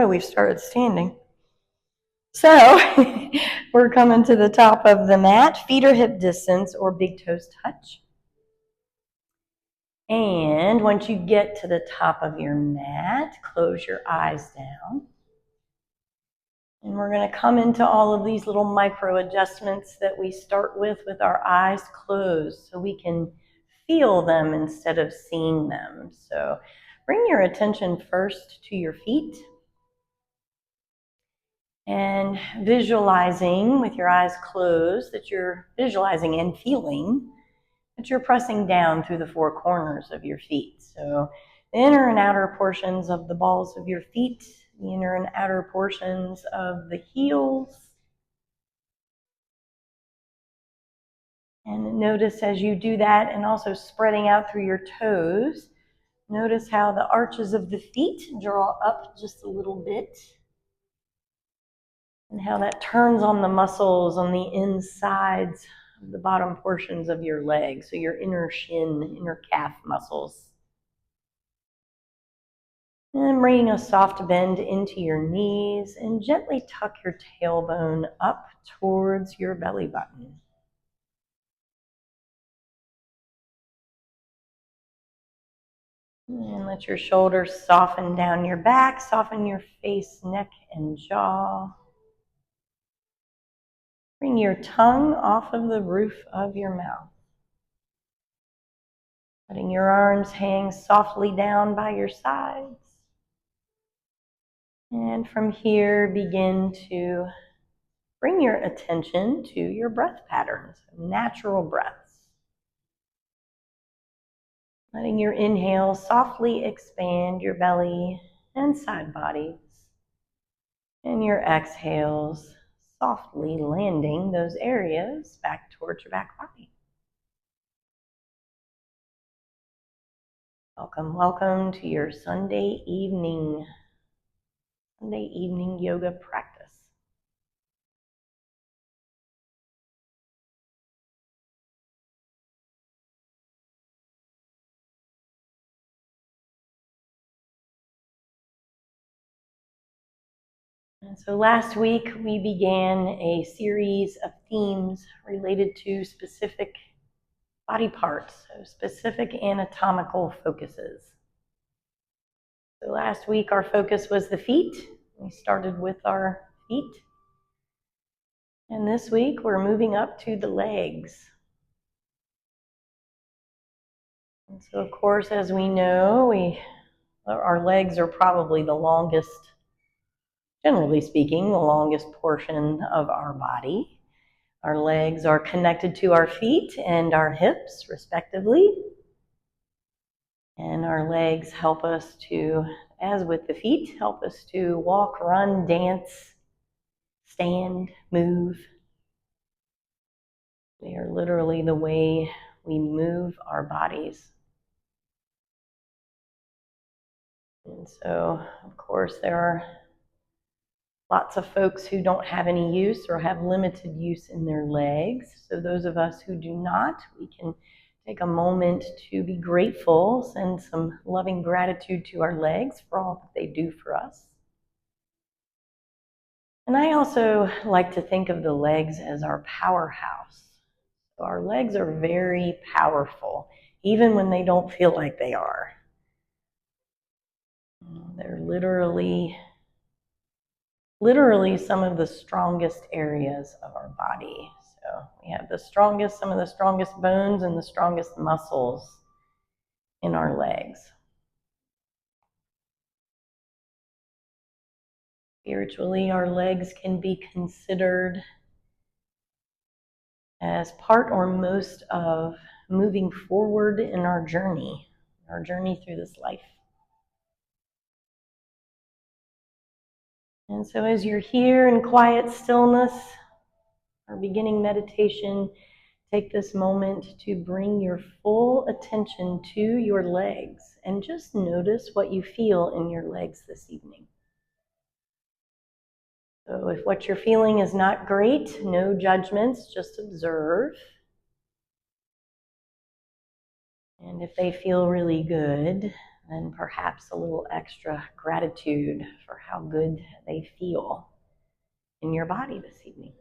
we've started standing. So we're coming to the top of the mat, feet are hip distance or big toes touch. And once you get to the top of your mat, close your eyes down. And we're going to come into all of these little micro adjustments that we start with our eyes closed so we can feel them instead of seeing them. So bring your attention first to your feet and visualizing with your eyes closed that you're visualizing and feeling that you're pressing down through the four corners of your feet. So the inner and outer portions of the balls of your feet, the inner and outer portions of the heels. And notice as you do that, and also spreading out through your toes, notice how the arches of the feet draw up just a little bit, and how that turns on the muscles on the insides of the bottom portions of your legs, so your inner shin, inner calf muscles. And bringing a soft bend into your knees and gently tuck your tailbone up towards your belly button. And let your shoulders soften down your back, soften your face, neck, and jaw. Bring your tongue off of the roof of your mouth. Letting your arms hang softly down by your sides. And from here, begin to bring your attention to your breath patterns, natural breaths. Letting your inhale softly expand your belly and side bodies. And your exhales softly landing those areas back towards your back body. Welcome, welcome to your Sunday evening yoga practice. And so last week we began a series of themes related to specific body parts, so specific anatomical focuses. So last week our focus was the feet. We started with our feet. And this week we're moving up to the legs. And so of course, as we know, our legs are probably the longest, generally speaking, the longest portion of our body. Our legs are connected to our feet and our hips, respectively. And our legs help us to, as with the feet, help us to walk, run, dance, stand, move. They are literally the way we move our bodies. And so, of course, there are lots of folks who don't have any use or have limited use in their legs. So those of us who do not, we can take a moment to be grateful, send some loving gratitude to our legs for all that they do for us. And I also like to think of the legs as our powerhouse. So our legs are very powerful, even when they don't feel like they are. They're literally some of the strongest areas of our body. So we have some of the strongest bones and the strongest muscles in our legs. Spiritually, our legs can be considered as part or most of moving forward in our journey through this life. And so as you're here in quiet stillness, our beginning meditation, take this moment to bring your full attention to your legs and just notice what you feel in your legs this evening. So if what you're feeling is not great, no judgments, just observe. And if they feel really good, and perhaps a little extra gratitude for how good they feel in your body this evening.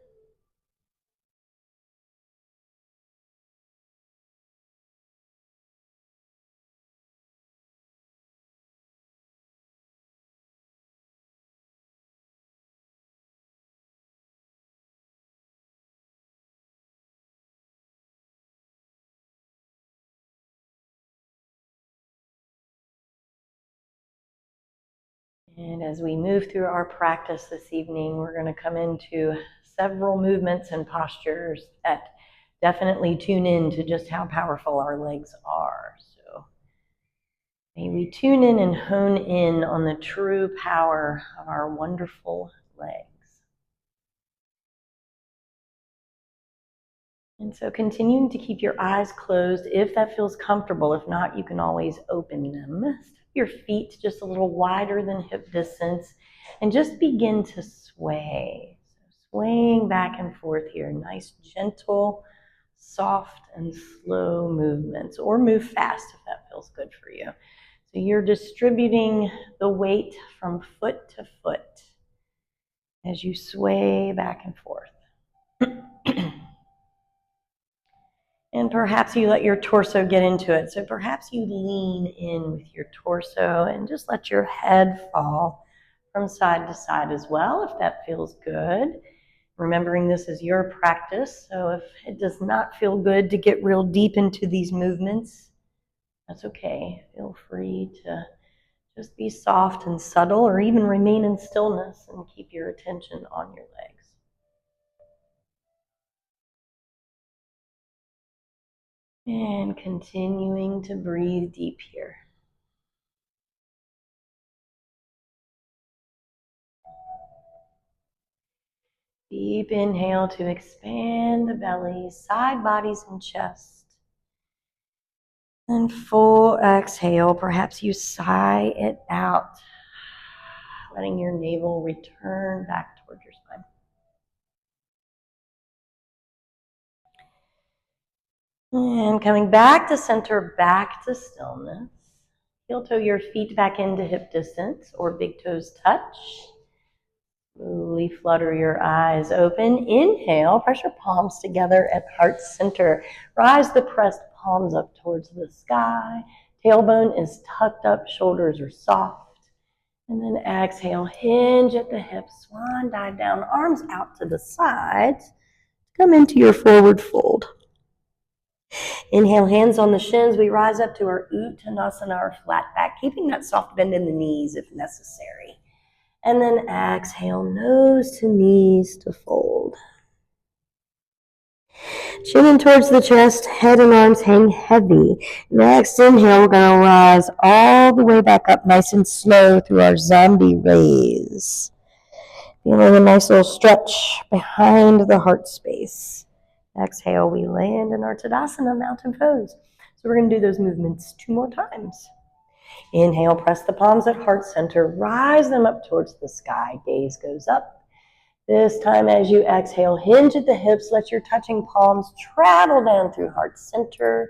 And as we move through our practice this evening, we're going to come into several movements and postures that definitely tune in to just how powerful our legs are. So may we tune in and hone in on the true power of our wonderful legs. And so continuing to keep your eyes closed if that feels comfortable. If not, you can always open them. Step your feet just a little wider than hip distance and just begin to sway. So swaying back and forth here. Nice, gentle, soft, and slow movements, or move fast if that feels good for you. So you're distributing the weight from foot to foot as you sway back and forth. And perhaps you let your torso get into it. So perhaps you lean in with your torso and just let your head fall from side to side as well, if that feels good. Remembering this is your practice, so if it does not feel good to get real deep into these movements, that's okay. Feel free to just be soft and subtle, or even remain in stillness and keep your attention on your legs. And continuing to breathe deep here. Deep inhale to expand the belly, side bodies and chest. And full exhale, perhaps you sigh it out, letting your navel return back towards your spine. And coming back to center, back to stillness. Heel toe your feet back into hip distance or big toes touch. Slowly flutter your eyes open. Inhale, press your palms together at heart center. Rise the pressed palms up towards the sky. Tailbone is tucked up, shoulders are soft. And then exhale, hinge at the hips, swan dive down, arms out to the sides. Come into your forward fold. Inhale, hands on the shins. We rise up to our Uttanasana, our flat back, keeping that soft bend in the knees if necessary. And then exhale, nose to knees to fold. Chin in towards the chest, head and arms hang heavy. Next inhale, we're going to rise all the way back up nice and slow through our zombie raise. Feeling a nice little stretch behind the heart space. Exhale, we land in our Tadasana, mountain pose. So we're going to do those movements 2 more times. Inhale, press the palms at heart center, rise them up towards the sky, gaze goes up. This time as you exhale, hinge at the hips, let your touching palms travel down through heart center,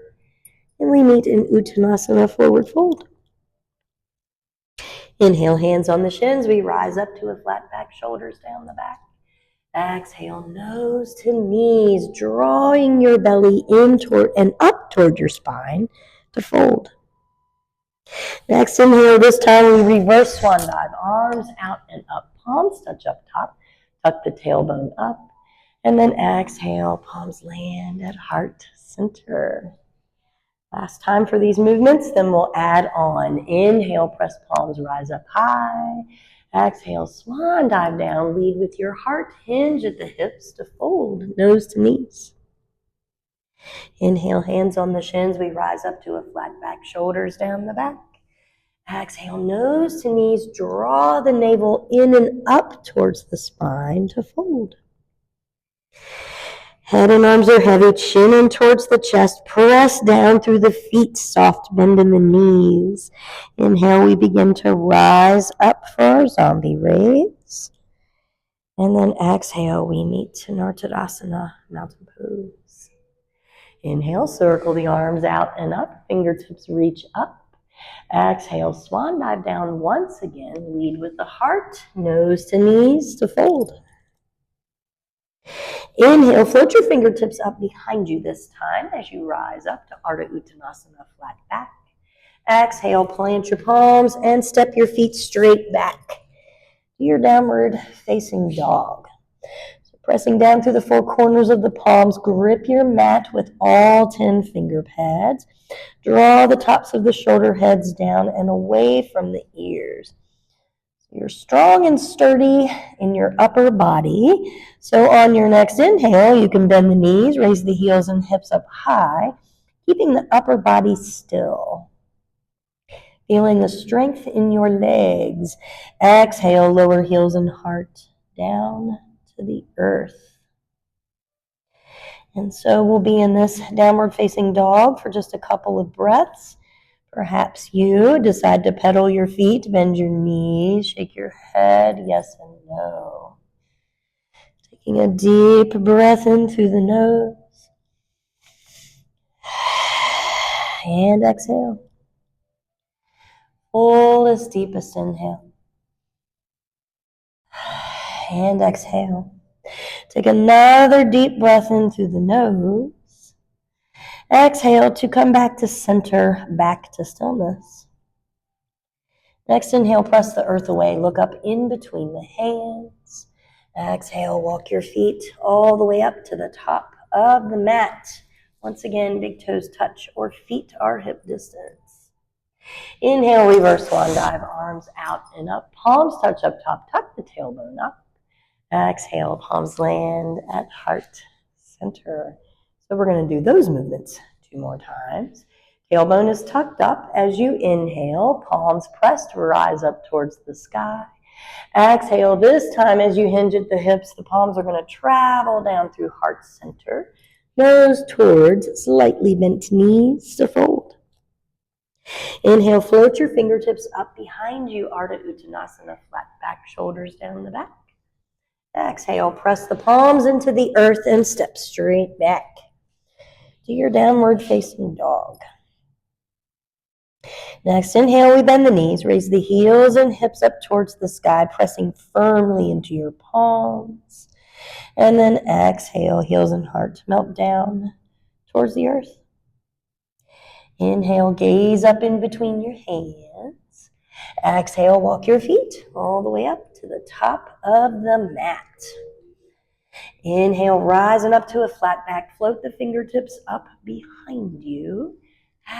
and we meet in Uttanasana, forward fold. Inhale, hands on the shins, we rise up to a flat back, shoulders down the back. Exhale, nose to knees, drawing your belly in toward and up toward your spine to fold. Next inhale, this time we reverse swan dive, arms out and up, palms touch up top, tuck the tailbone up, and then exhale, palms land at heart center. Last time for these movements, then we'll add on. Inhale, press palms, rise up high. Exhale, swan dive down, lead with your heart, hinge at the hips to fold, nose to knees. Inhale, hands on the shins, we rise up to a flat back, shoulders down the back. Exhale, nose to knees, draw the navel in and up towards the spine to fold. Head and arms are heavy, chin in towards the chest, press down through the feet, soft bend in the knees. Inhale, we begin to rise up for our zombie raise. And then exhale, we meet in our Tadasana, mountain pose. Inhale, circle the arms out and up, fingertips reach up. Exhale, swan dive down once again. Lead with the heart, nose to knees to fold. Inhale, float your fingertips up behind you this time as you rise up to Ardha Uttanasana, flat back. Exhale, plant your palms and step your feet straight back to your downward facing dog. So pressing down through the four corners of the palms, grip your mat with all 10 finger pads. Draw the tops of the shoulder heads down and away from the ears. You're strong and sturdy in your upper body. So on your next inhale, you can bend the knees, raise the heels and hips up high, keeping the upper body still. Feeling the strength in your legs. Exhale, lower heels and heart down to the earth. And so we'll be in this downward facing dog for just a couple of breaths. Perhaps you decide to pedal your feet, bend your knees, shake your head, yes and no. Taking a deep breath in through the nose. And exhale. Fullest, deepest inhale. And exhale. Take another deep breath in through the nose. Exhale to come back to center, back to stillness. Next inhale, press the earth away. Look up in between the hands. Exhale, walk your feet all the way up to the top of the mat. Once again, big toes touch or feet are hip distance. Inhale, reverse swan dive, arms out and up. Palms touch up top, tuck the tailbone up. Exhale, palms land at heart center. So we're going to do those movements 2 more times. Tailbone is tucked up as you inhale, palms pressed, rise up towards the sky. Exhale, this time as you hinge at the hips, the palms are going to travel down through heart center, nose towards slightly bent knees to fold. Inhale, float your fingertips up behind you, Ardha Uttanasana, flat back, shoulders down the back. Exhale, press the palms into the earth and step straight back to your downward facing dog. Next, inhale, we bend the knees, raise the heels and hips up towards the sky, pressing firmly into your palms. And then exhale, heels and heart melt down towards the earth. Inhale, gaze up in between your hands. Exhale, walk your feet all the way up to the top of the mat. Inhale, rising up to a flat back, float the fingertips up behind you.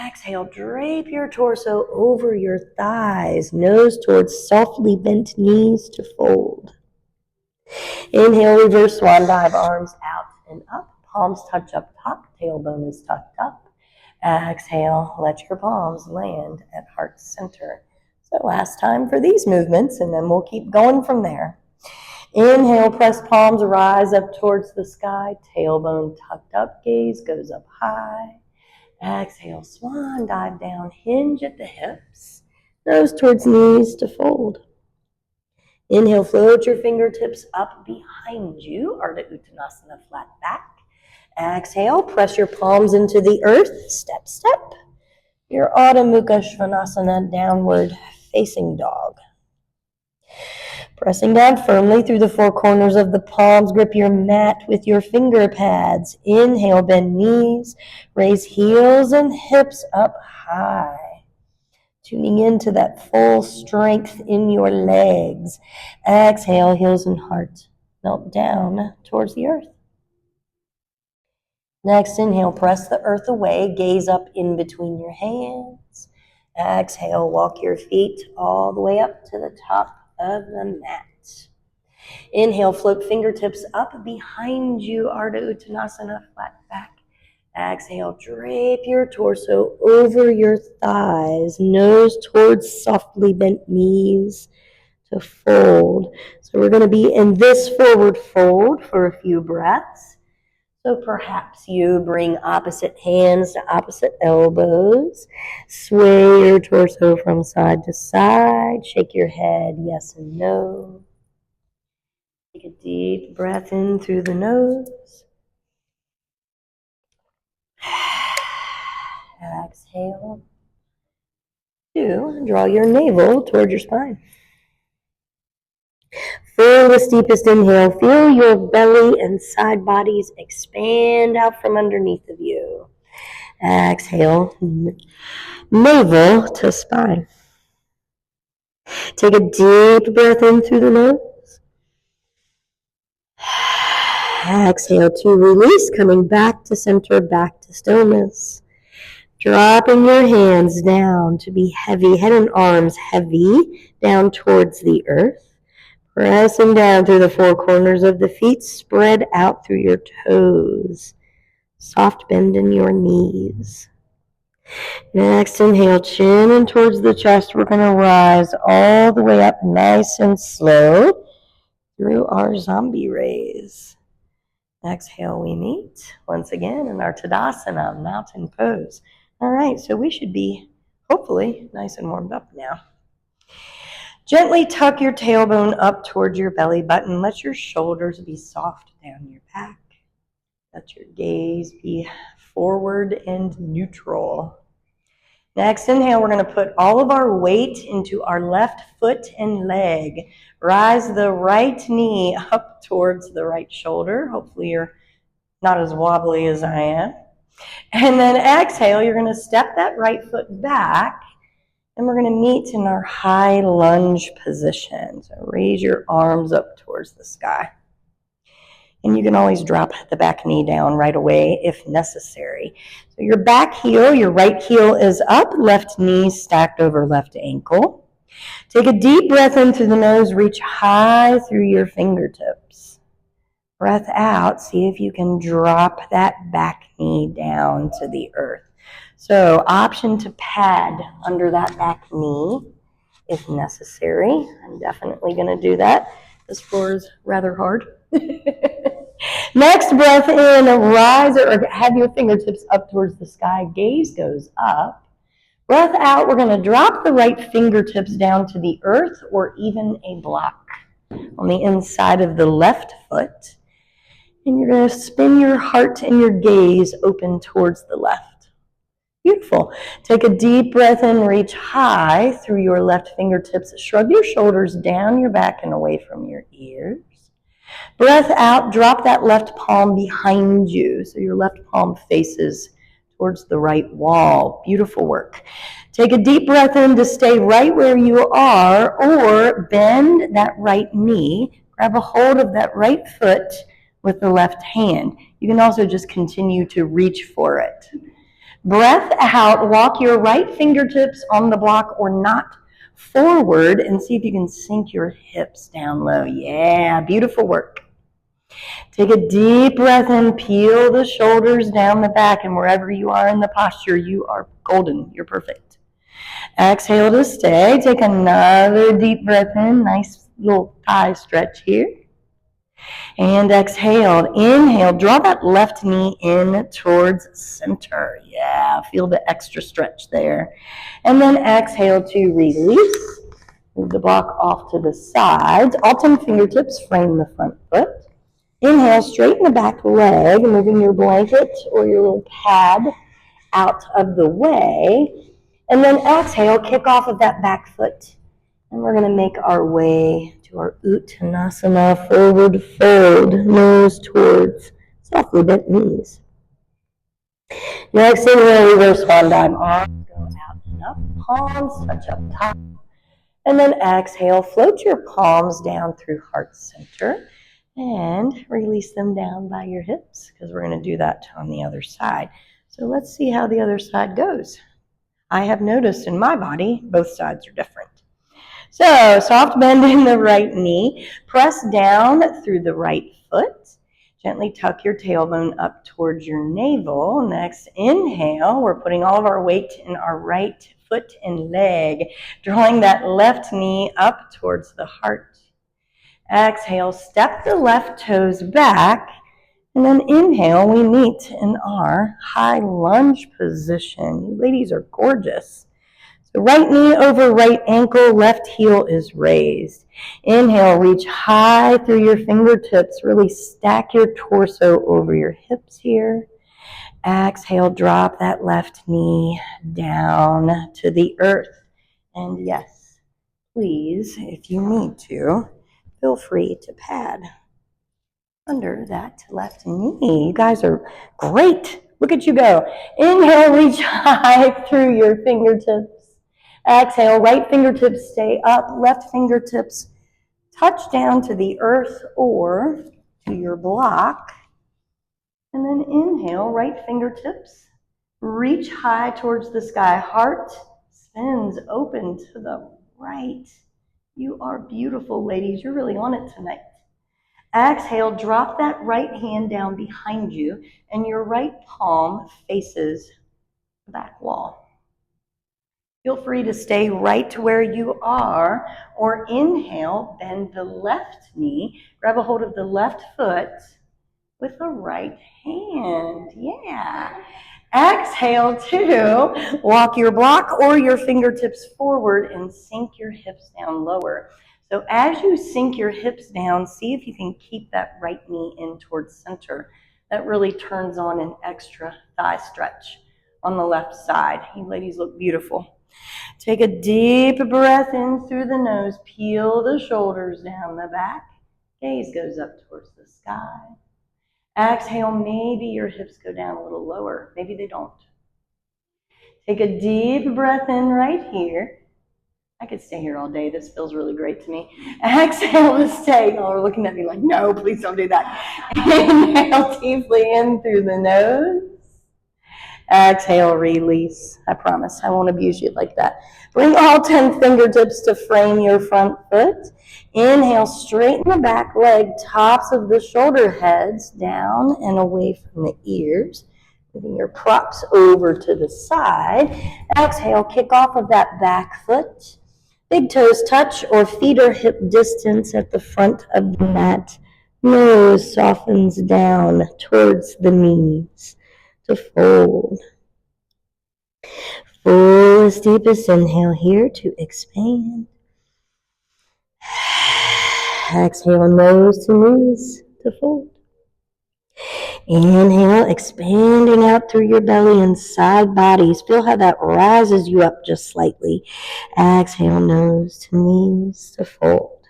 Exhale, drape your torso over your thighs, nose towards softly bent knees to fold. Inhale, reverse swan dive, arms out and up, palms touch up top, tailbone is tucked up. Exhale, let your palms land at heart center. So last time for these movements, and then we'll keep going from there. Inhale, press palms, rise up towards the sky, tailbone tucked up, gaze goes up high. Exhale, swan dive down, hinge at the hips, nose towards knees to fold. Inhale, float your fingertips up behind you, Ardha Uttanasana, flat back. Exhale, press your palms into the earth, step, step. Your Adho Mukha Svanasana, downward facing dog. Pressing down firmly through the four corners of the palms, grip your mat with your finger pads. Inhale, bend knees, raise heels and hips up high. Tuning into that full strength in your legs. Exhale, heels and heart melt down towards the earth. Next, inhale, press the earth away, gaze up in between your hands. Exhale, walk your feet all the way up to the top of the mat. Inhale, float fingertips up behind you, Ardha Uttanasana, flat back. Exhale, drape your torso over your thighs, nose towards softly bent knees to fold. So we're going to be in this forward fold for a few breaths. So perhaps you bring opposite hands to opposite elbows, sway your torso from side to side, shake your head yes and no. Take a deep breath in through the nose. Exhale. 2, draw your navel toward your spine. For the steepest inhale, feel your belly and side bodies expand out from underneath of you. Exhale, navel to spine. Take a deep breath in through the nose. Exhale to release, coming back to center, back to stillness. Dropping your hands down to be heavy, head and arms heavy, down towards the earth. Pressing down through the four corners of the feet, spread out through your toes. Soft bend in your knees. Next, inhale, chin in towards the chest. We're going to rise all the way up nice and slow through our zombie raise. Exhale, we meet once again in our Tadasana, mountain pose. All right, so we should be hopefully nice and warmed up now. Gently tuck your tailbone up towards your belly button. Let your shoulders be soft down your back. Let your gaze be forward and neutral. Next, inhale, we're going to put all of our weight into our left foot and leg. Rise the right knee up towards the right shoulder. Hopefully you're not as wobbly as I am. And then exhale, you're going to step that right foot back. And we're going to meet in our high lunge position. So raise your arms up towards the sky. And you can always drop the back knee down right away if necessary. So your back heel, your right heel is up, left knee stacked over left ankle. Take a deep breath in through the nose, reach high through your fingertips. Breath out, see if you can drop that back knee down to the earth. So option to pad under that back knee if necessary. I'm definitely going to do that. This floor is rather hard. Next, breath in, rise or have your fingertips up towards the sky. Gaze goes up. Breath out, we're going to drop the right fingertips down to the earth or even a block on the inside of the left foot. And you're going to spin your heart and your gaze open towards the left. Beautiful. Take a deep breath in, reach high through your left fingertips. Shrug your shoulders down your back and away from your ears. Breath out, drop that left palm behind you. So your left palm faces towards the right wall. Beautiful work. Take a deep breath in to stay right where you are or bend that right knee. Grab a hold of that right foot with the left hand. You can also just continue to reach for it. Breath out, walk your right fingertips on the block or not forward and see if you can sink your hips down low. Yeah, beautiful work. Take a deep breath in, peel the shoulders down the back, and wherever you are in the posture, you are golden. You're perfect. Exhale to stay. Take another deep breath in. Nice little thigh stretch here. And exhale. Inhale. Draw that left knee in towards center. Yeah, feel the extra stretch there. And then exhale to release. Move the block off to the sides. All 10 fingertips frame the front foot. Inhale, straighten the back leg, moving your blanket or your little pad out of the way. And then exhale, kick off of that back foot. And we're going to make our way to our Uttanasana, forward fold, nose towards softly bent knees. Next, inhale, reverse swan dive. Arms go out and up, palms touch up top. And then exhale, float your palms down through heart center. And release them down by your hips because we're going to do that on the other side. So let's see how the other side goes. I have noticed in my body, both sides are different. So soft bend in the right knee. Press down through the right foot. Gently tuck your tailbone up towards your navel. Next, inhale. We're putting all of our weight in our right foot and leg, drawing that left knee up towards the heart. Exhale, step the left toes back, and then inhale, we meet in our high lunge position. You ladies are gorgeous. So right knee over right ankle, left heel is raised. Inhale, reach high through your fingertips. Really stack your torso over your hips here. Exhale, drop that left knee down to the earth. And yes, please, if you need to, feel free to pad under that left knee. You guys are great. Look at you go. Inhale, reach high through your fingertips. Exhale, right fingertips stay up, left fingertips touch down to the earth or to your block. And then inhale, right fingertips reach high towards the sky. Heart spins open to the right. You are beautiful, ladies. You're really on it tonight. Exhale, drop that right hand down behind you, and your right palm faces the back wall. Feel free to stay right to where you are, or inhale, bend the left knee, grab a hold of the left foot with the right hand. Yeah. Exhale to walk your block or your fingertips forward and sink your hips down lower. So as you sink your hips down, see if you can keep that right knee in towards center. That really turns on an extra thigh stretch on the left side. You ladies look beautiful. Take a deep breath in through the nose. Peel the shoulders down the back. Gaze goes up towards the sky. Exhale, maybe your hips go down a little lower. Maybe they don't. Take a deep breath in right here. I could stay here all day. This feels really great to me. Exhale to stay. Y'all are looking at me like, no, please don't do that. Inhale deeply in through the nose. Exhale, release. I promise I won't abuse you like that. Bring all 10 fingertips to frame your front foot. Inhale, straighten the back leg, tops of the shoulder heads down and away from the ears. Moving your props over to the side. Exhale, kick off of that back foot. Big toes touch or feet are hip distance at the front of the mat. Nose softens down towards the knees to fold. Fullest, deepest inhale here to expand. Exhale, nose to knees to fold. Inhale, expanding out through your belly and side bodies. Feel how that rises you up just slightly. Exhale, nose to knees to fold.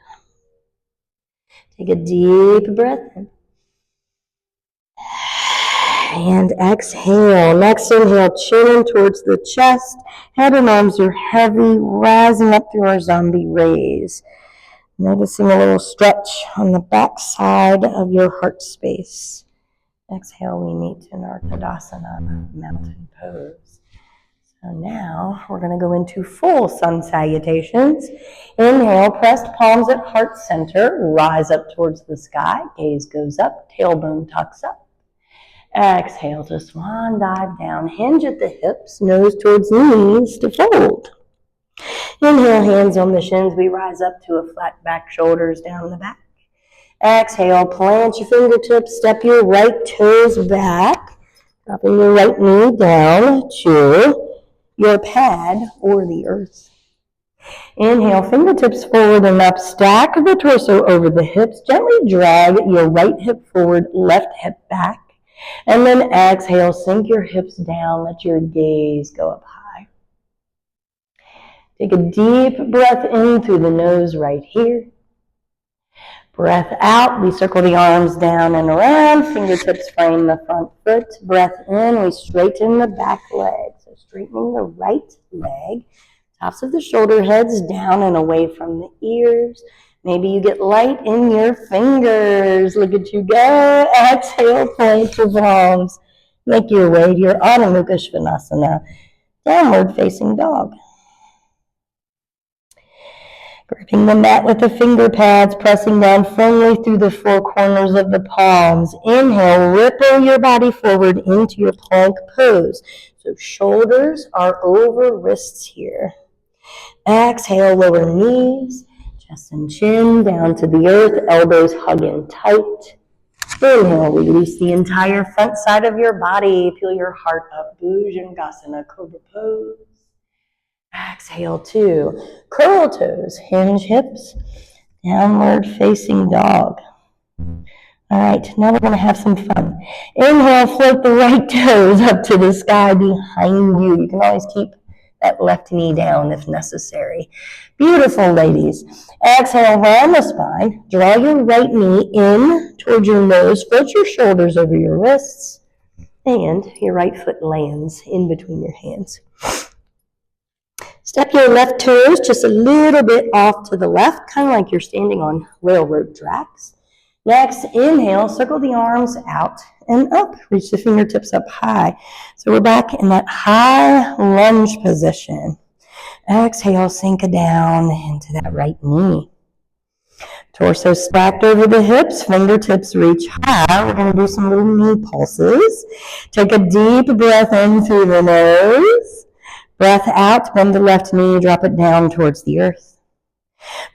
Take a deep breath in. And exhale. Next inhale, chin in towards the chest. Head and arms are heavy, rising up through our zombie raise. Noticing a little stretch on the back side of your heart space. Exhale, we meet in our Tadasana, mountain pose. So now we're going to go into full sun salutations. Inhale, pressed palms at heart center, rise up towards the sky, gaze goes up, tailbone tucks up. Exhale to swan dive down, hinge at the hips, nose towards knees to fold. Inhale, hands on the shins, we rise up to a flat back, shoulders down the back. Exhale, plant your fingertips, step your right toes back, dropping your right knee down to your pad or the earth. Inhale, fingertips forward and up, stack the torso over the hips, gently drag your right hip forward, left hip back, and then exhale, sink your hips down, let your gaze go up high. Take a deep breath in through the nose right here. Breath out, we circle the arms down and around, fingertips frame the front foot. Breath in, we straighten the back leg. So straightening the right leg, tops of the shoulder heads down and away from the ears. Maybe you get light in your fingers. Look at you go. Exhale, point your palms. Make your way to your Adho Mukha Svanasana, downward facing dog. Gripping the mat with the finger pads, pressing down firmly through the four corners of the palms. Inhale, ripple your body forward into your plank pose. So shoulders are over wrists here. Exhale, lower knees, chest and chin down to the earth, elbows hug in tight. Inhale, release the entire front side of your body. Feel your heart up, Bhujangasana, Cobra Pose. Exhale, two. Curl toes, hinge hips, downward facing dog. All right, now we're going to have some fun. Inhale, float the right toes up to the sky behind you. You can always keep that left knee down if necessary. Beautiful, ladies. Exhale, round the spine. Draw your right knee in towards your nose. Float your shoulders over your wrists. And your right foot lands in between your hands. Step your left toes just a little bit off to the left, kind of like you're standing on railroad tracks. Next, inhale, circle the arms out and up. Reach the fingertips up high. So we're back in that high lunge position. Exhale, sink it down into that right knee. Torso stacked over the hips, fingertips reach high. We're going to do some little knee pulses. Take a deep breath in through the nose. Breath out, bend the left knee, drop it down towards the earth.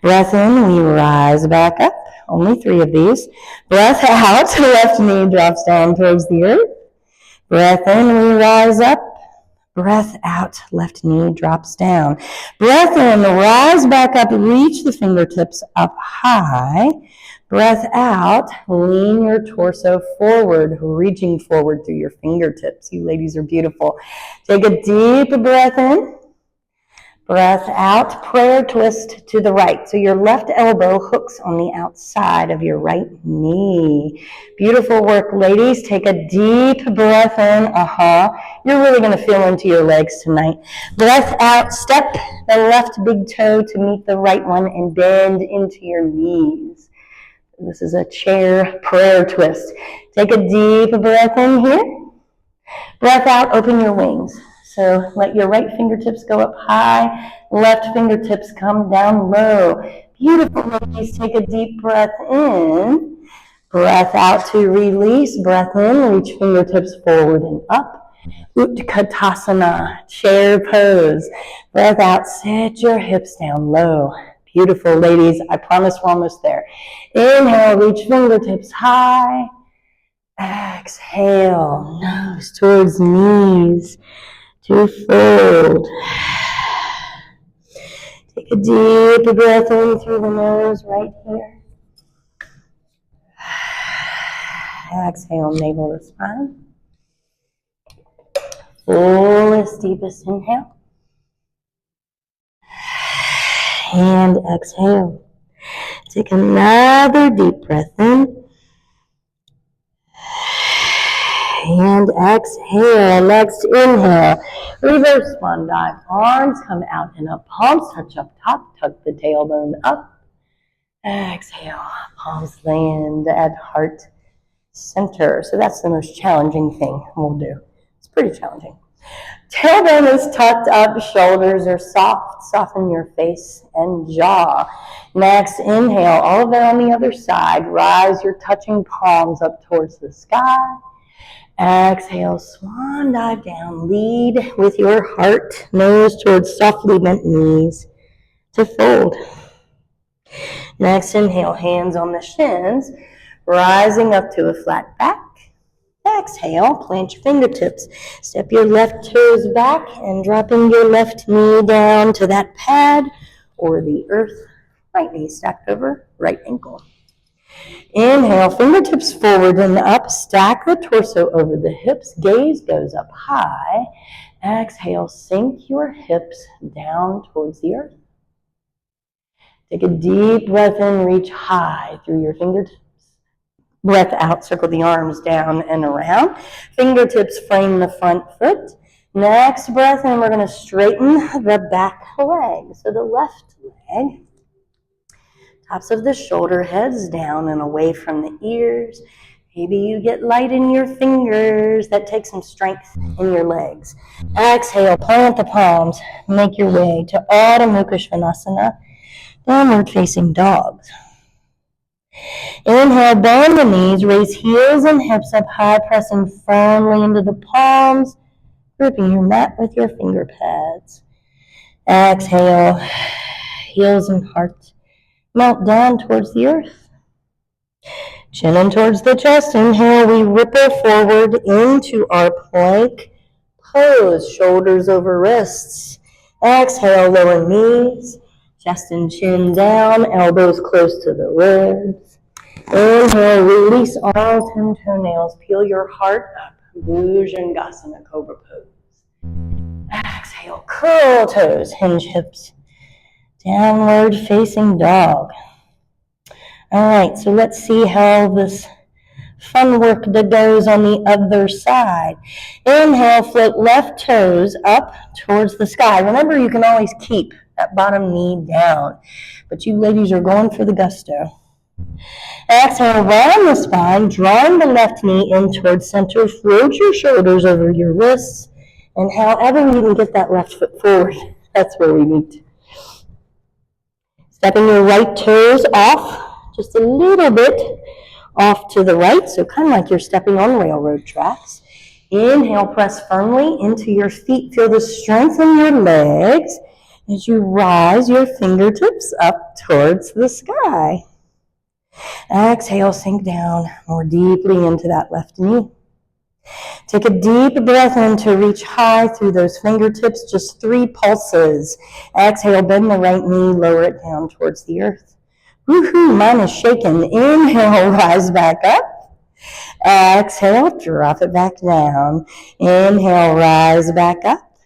Breath in, we rise back up. Only 3 of these. Breath out, left knee drops down towards the earth. Breath in, we rise up. Breath out, left knee drops down. Breath in, rise back up, reach the fingertips up high. Breath out, lean your torso forward, reaching forward through your fingertips. You ladies are beautiful. Take a deep breath in. Breath out, prayer twist to the right. So your left elbow hooks on the outside of your right knee. Beautiful work, ladies. Take a deep breath in. You're really going to feel into your legs tonight. Breath out, step the left big toe to meet the right one and bend into your knees. This is a chair prayer twist. Take a deep breath in here. Breath out, open your wings. So let your right fingertips go up high, left fingertips come down low. Beautiful, ladies. Take a deep breath in. Breath out to release. Breath in, reach fingertips forward and up. Utkatasana, chair pose. Breath out, sit your hips down low. Beautiful, ladies. I promise we're almost there. Inhale, reach fingertips high. Exhale, nose towards knees. To fold. Take a deep breath in through the nose right here. Exhale, navel to spine. Fullest, deepest inhale. And exhale. Take another deep breath in. And exhale. Next inhale. Reverse swan dive. Arms come out and up. Palms touch up top. Tuck the tailbone up. Exhale. Palms land at heart center. So that's the most challenging thing we'll do. It's pretty challenging. Tailbone is tucked up. Shoulders are soft. Soften your face and jaw. Next, inhale. All of that on the other side. Rise your touching palms up towards the sky. Exhale, swan dive down. Lead with your heart, nose towards softly bent knees to fold. Next, inhale, hands on the shins, rising up to a flat back. Exhale, plant your fingertips. Step your left toes back and dropping your left knee down to that pad or the earth. Right knee stacked over right ankle. Inhale, fingertips forward and up. Stack the torso over the hips. Gaze goes up high. Exhale, sink your hips down towards the earth. Take a deep breath in, reach high through your fingertips. Breath out, circle the arms down and around. Fingertips frame the front foot. Next breath in, we're going to straighten the back leg. So the left leg. Tops of the shoulder, heads down and away from the ears. Maybe you get light in your fingers. That takes some strength in your legs. Exhale, plant the palms. Make your way to Ardha Mukha Svanasana, downward facing dogs. Inhale, bend the knees, raise heels and hips up high, pressing firmly into the palms, gripping your mat with your finger pads. Exhale, heels and heart. Melt down towards the earth. Chin in towards the chest. Inhale, we ripple forward into our plank pose. Shoulders over wrists. Exhale, lower knees. Chest and chin down. Elbows close to the ribs. Inhale, release all 10 toenails. Peel your heart up. Bhujangasana, cobra pose. Exhale. Exhale, curl toes, hinge hips. Downward facing dog. All right, so let's see how this fun work that goes on the other side. Inhale, float left toes up towards the sky. Remember, you can always keep that bottom knee down, but you ladies are going for the gusto. Exhale, round the spine, drawing the left knee in towards center. Float your shoulders over your wrists, and however you can get that left foot forward, that's where we meet. Stepping your right toes off, just a little bit off to the right, so kind of like you're stepping on railroad tracks. Inhale, press firmly into your feet. Feel the strength in your legs as you rise your fingertips up towards the sky. Exhale, sink down more deeply into that left knee. Take a deep breath in to reach high through those fingertips, just 3 pulses. Exhale, bend the right knee, lower it down towards the earth. Woohoo, mine is shaking. Inhale, rise back up. Exhale, drop it back down. Inhale, rise back up.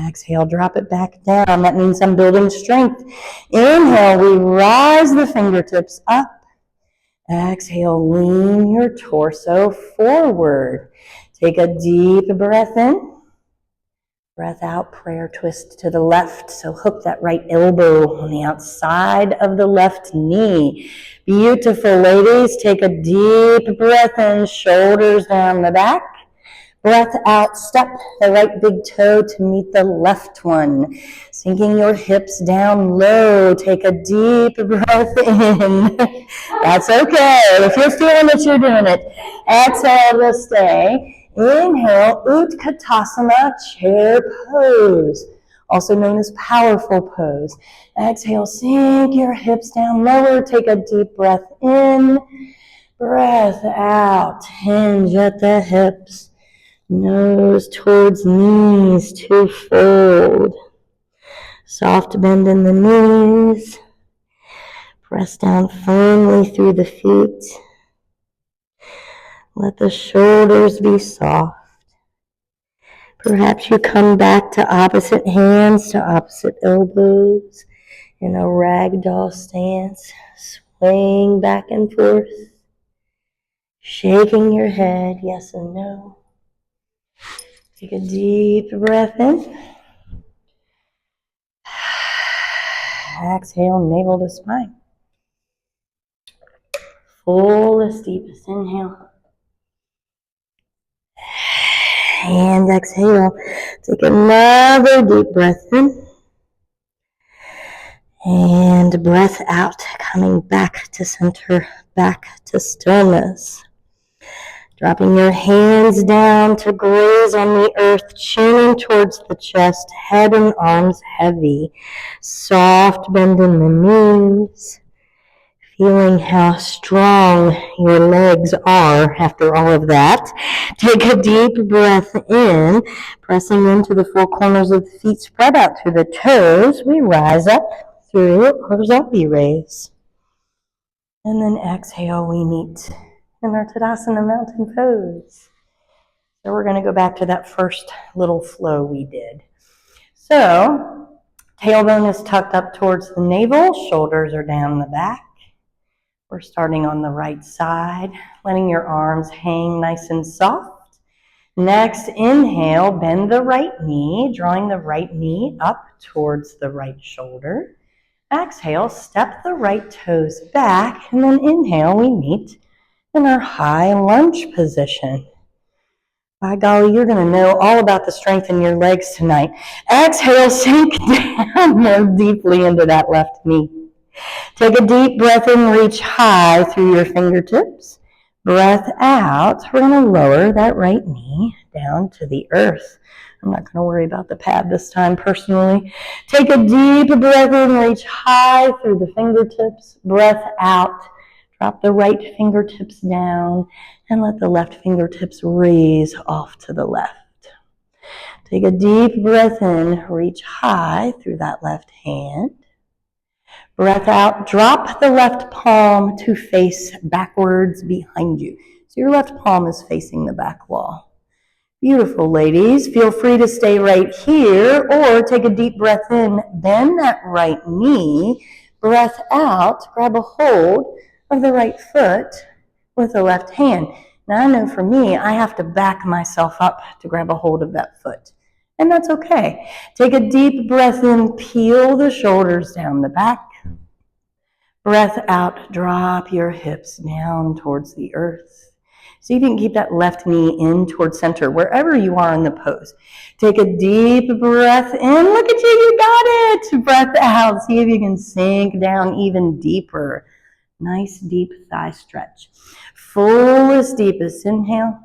Exhale, drop it back down. That means I'm building strength. Inhale, we rise the fingertips up. Exhale, lean your torso forward. Take a deep breath in. Breath out, prayer twist to the left. So hook that right elbow on the outside of the left knee. Beautiful, ladies. Take a deep breath in, shoulders down the back. Breath out, step the right big toe to meet the left one. Sinking your hips down low. Take a deep breath in. That's okay. If you're feeling that you're doing it. Exhale to stay. Inhale, Utkatasana, chair pose, also known as powerful pose. Exhale, sink your hips down lower. Take a deep breath in. Breath out. Hinge at the hips. Nose towards knees to fold. Soft bend in the knees. Press down firmly through the feet. Let the shoulders be soft. Perhaps you come back to opposite hands to opposite elbows in a ragdoll stance, swaying back and forth, shaking your head, yes and no. Take a deep breath in. Exhale, navel to spine. Fullest, deepest inhale. And exhale. Take another deep breath in. And breath out, coming back to center, back to stillness. Dropping your hands down to graze on the earth, chin towards the chest, head and arms heavy. Soft bend in the knees. Feeling how strong your legs are after all of that. Take a deep breath in, pressing into the 4 corners of the feet, spread out through the toes. We rise up through our zombie raise. And then exhale, we meet in our Tadasana mountain pose. So we're going to go back to that first little flow we did. So tailbone is tucked up towards the navel, shoulders are down the back. We're starting on the right side, letting your arms hang nice and soft. Next, inhale, bend the right knee, drawing the right knee up towards the right shoulder. Exhale, step the right toes back, and then inhale, we meet in our high lunge position. By golly, you're going to know all about the strength in your legs tonight. Exhale, sink down more deeply into that left knee. Take a deep breath in, reach high through your fingertips. Breath out. We're going to lower that right knee down to the earth. I'm not going to worry about the pad this time personally. Take a deep breath in, reach high through the fingertips. Breath out. Drop the right fingertips down and let the left fingertips raise off to the left. Take a deep breath in, reach high through that left hand. Breath out, drop the left palm to face backwards behind you. So your left palm is facing the back wall. Beautiful, ladies. Feel free to stay right here or take a deep breath in, bend that right knee, breath out, grab a hold of the right foot with the left hand. Now I know for me, I have to back myself up to grab a hold of that foot. And that's okay. Take a deep breath in, peel the shoulders down the back. Breath out, drop your hips down towards the earth. See if you can keep that left knee in towards center, wherever you are in the pose. Take a deep breath in. Look at you got it. Breath out. See if you can sink down even deeper. Nice deep thigh stretch. Fullest, deepest inhale.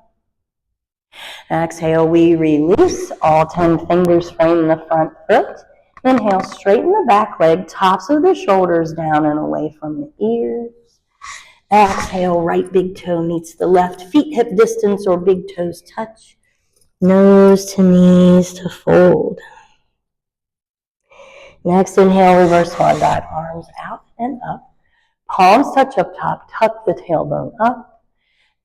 Exhale, we release. All 10 fingers frame the front foot. Inhale, straighten the back leg, tops of the shoulders down and away from the ears. Exhale, right big toe meets the left, feet hip distance or big toes touch. Nose to knees to fold. Next, inhale, reverse swan dive, arms out and up. Palms touch up top, tuck the tailbone up.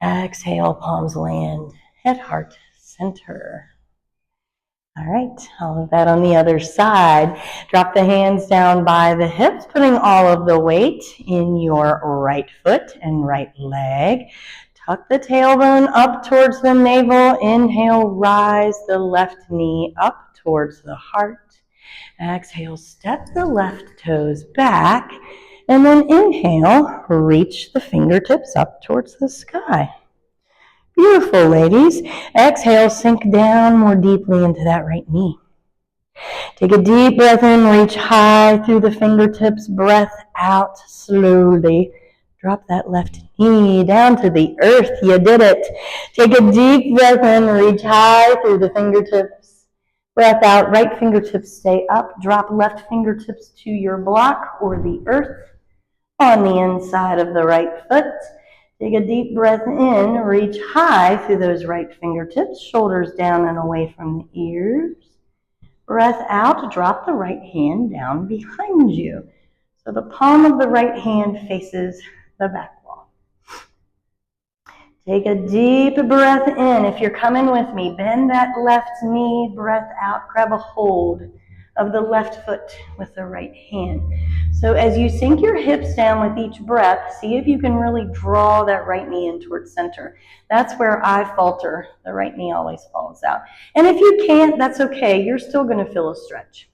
Exhale, palms land, head, heart, center. All right, all of that on the other side. Drop the hands down by the hips, putting all of the weight in your right foot and right leg. Tuck the tailbone up towards the navel. Inhale, rise the left knee up towards the heart. Exhale, step the left toes back. And then inhale, reach the fingertips up towards the sky. Beautiful, ladies. Exhale, sink down more deeply into that right knee. Take a deep breath in, reach high through the fingertips, breath out slowly. Drop that left knee down to the earth. You did it. Take a deep breath in, reach high through the fingertips. Breath out, right fingertips stay up. Drop left fingertips to your block or the earth on the inside of the right foot. Take a deep breath in, reach high through those right fingertips, shoulders down and away from the ears. Breath out, drop the right hand down behind you. So the palm of the right hand faces the back wall. Take a deep breath in. If you're coming with me, bend that left knee, breath out, grab a hold of the left foot with the right hand. So as you sink your hips down with each breath, see if you can really draw that right knee in towards center. That's where I falter. The right knee always falls out. And if you can't, that's okay. You're still going to feel a stretch.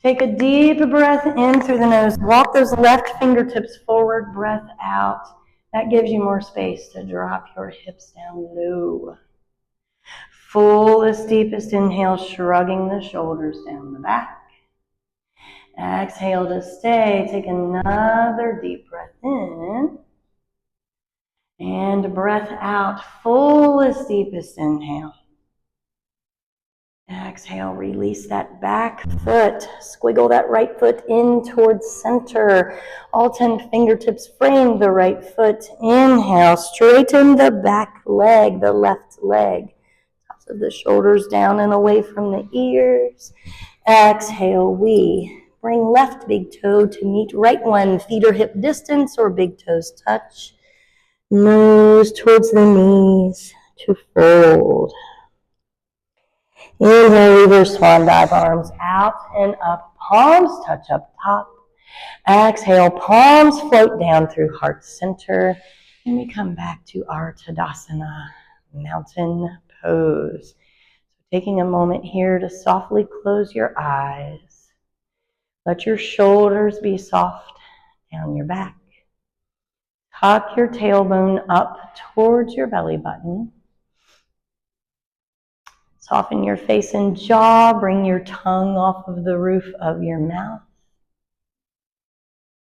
Take a deep breath in through the nose. Walk those left fingertips forward, breath out. That gives you more space to drop your hips down low. Fullest, deepest inhale, shrugging the shoulders down the back. Exhale to stay. Take another deep breath in. And breath out. Fullest, deepest inhale. Exhale, release that back foot. Squiggle that right foot in towards center. All 10 fingertips frame the right foot. Inhale, straighten the back leg, the left leg. Tops of the shoulders down and away from the ears. Exhale, we bring left big toe to meet right one. Feet or hip distance or big toes touch. Nose towards the knees to fold. Inhale, reverse swan dive, arms out and up, palms touch up top. Exhale, palms float down through heart center. And we come back to our Tadasana, mountain pose. So taking a moment here to softly close your eyes. Let your shoulders be soft down your back. Tuck your tailbone up towards your belly button. Soften your face and jaw. Bring your tongue off of the roof of your mouth.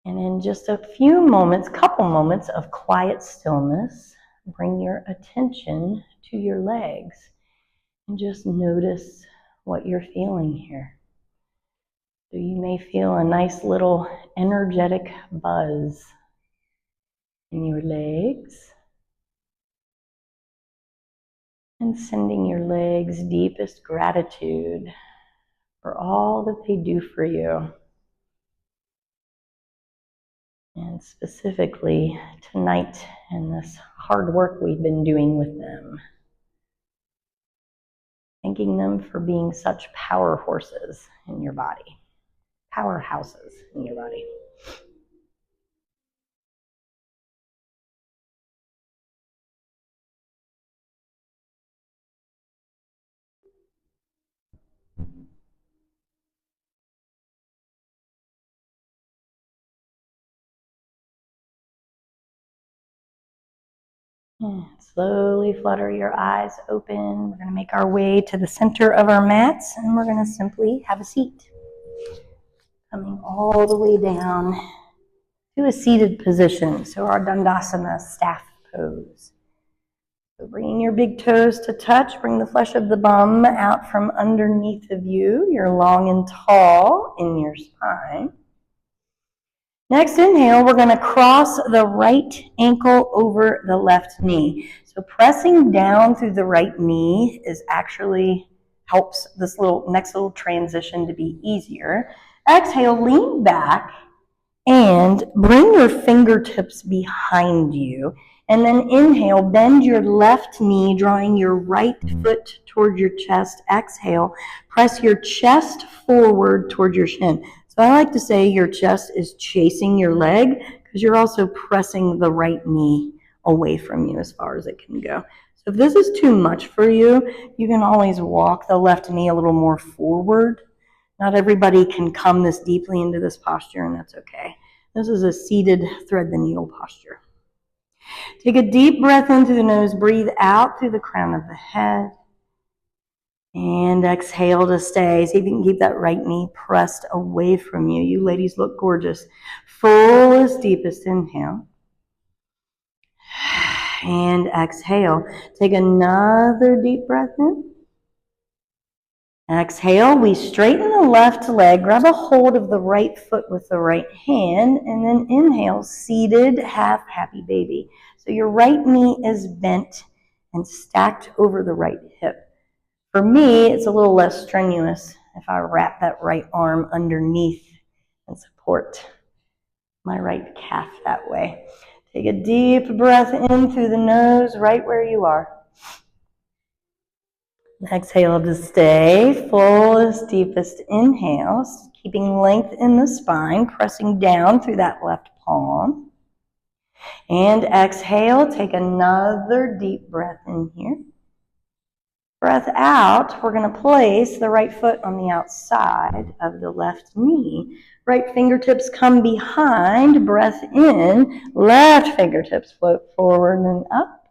And in just a few moments, couple moments of quiet stillness, bring your attention to your legs and just notice what you're feeling here. So you may feel a nice little energetic buzz in your legs. And sending your legs deepest gratitude for all that they do for you. And specifically tonight and this hard work we've been doing with them. Thanking them for being such power horses in your body, powerhouses in your body. And slowly flutter your eyes open. We're going to make our way to the center of our mats, and we're going to simply have a seat. Coming all the way down to a seated position, so our Dandasana staff pose. So bringing your big toes to touch, bring the flesh of the bum out from underneath of you. You're long and tall in your spine. Next inhale, we're going to cross the right ankle over the left knee. So pressing down through the right knee is actually helps this next little transition to be easier. Exhale, lean back and bring your fingertips behind you. And then inhale, bend your left knee, drawing your right foot toward your chest. Exhale, press your chest forward toward your shin. So I like to say your chest is chasing your leg because you're also pressing the right knee away from you as far as it can go. So if this is too much for you, you can always walk the left knee a little more forward. Not everybody can come this deeply into this posture, and that's okay. This is a seated thread the needle posture. Take a deep breath in through the nose, breathe out through the crown of the head. And exhale to stay. See if you can keep that right knee pressed away from you. You ladies look gorgeous. Fullest, deepest inhale. And exhale. Take another deep breath in. Exhale, we straighten the left leg, grab a hold of the right foot with the right hand, and then inhale, seated half happy baby. So your right knee is bent and stacked over the right hip. For me, it's a little less strenuous if I wrap that right arm underneath and support my right calf that way. Take a deep breath in through the nose, right where you are. Exhale to stay, fullest, deepest inhales, keeping length in the spine, pressing down through that left palm. And exhale, take another deep breath in here. Breath out, we're going to place the right foot on the outside of the left knee. Right fingertips come behind, breath in, left fingertips float forward and up.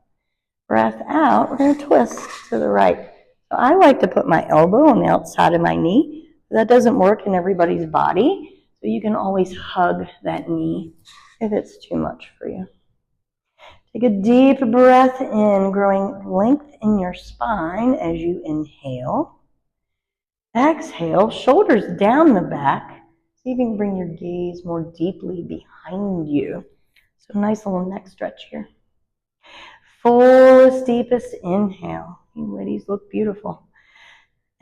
Breath out, we're going to twist to the right. So I like to put my elbow on the outside of my knee. That doesn't work in everybody's body, so you can always hug that knee if it's too much for you. Take a deep breath in, growing length in your spine as you inhale. Exhale, shoulders down the back. See if you can bring your gaze more deeply behind you. So nice little neck stretch here. Fullest, deepest inhale. You ladies look beautiful.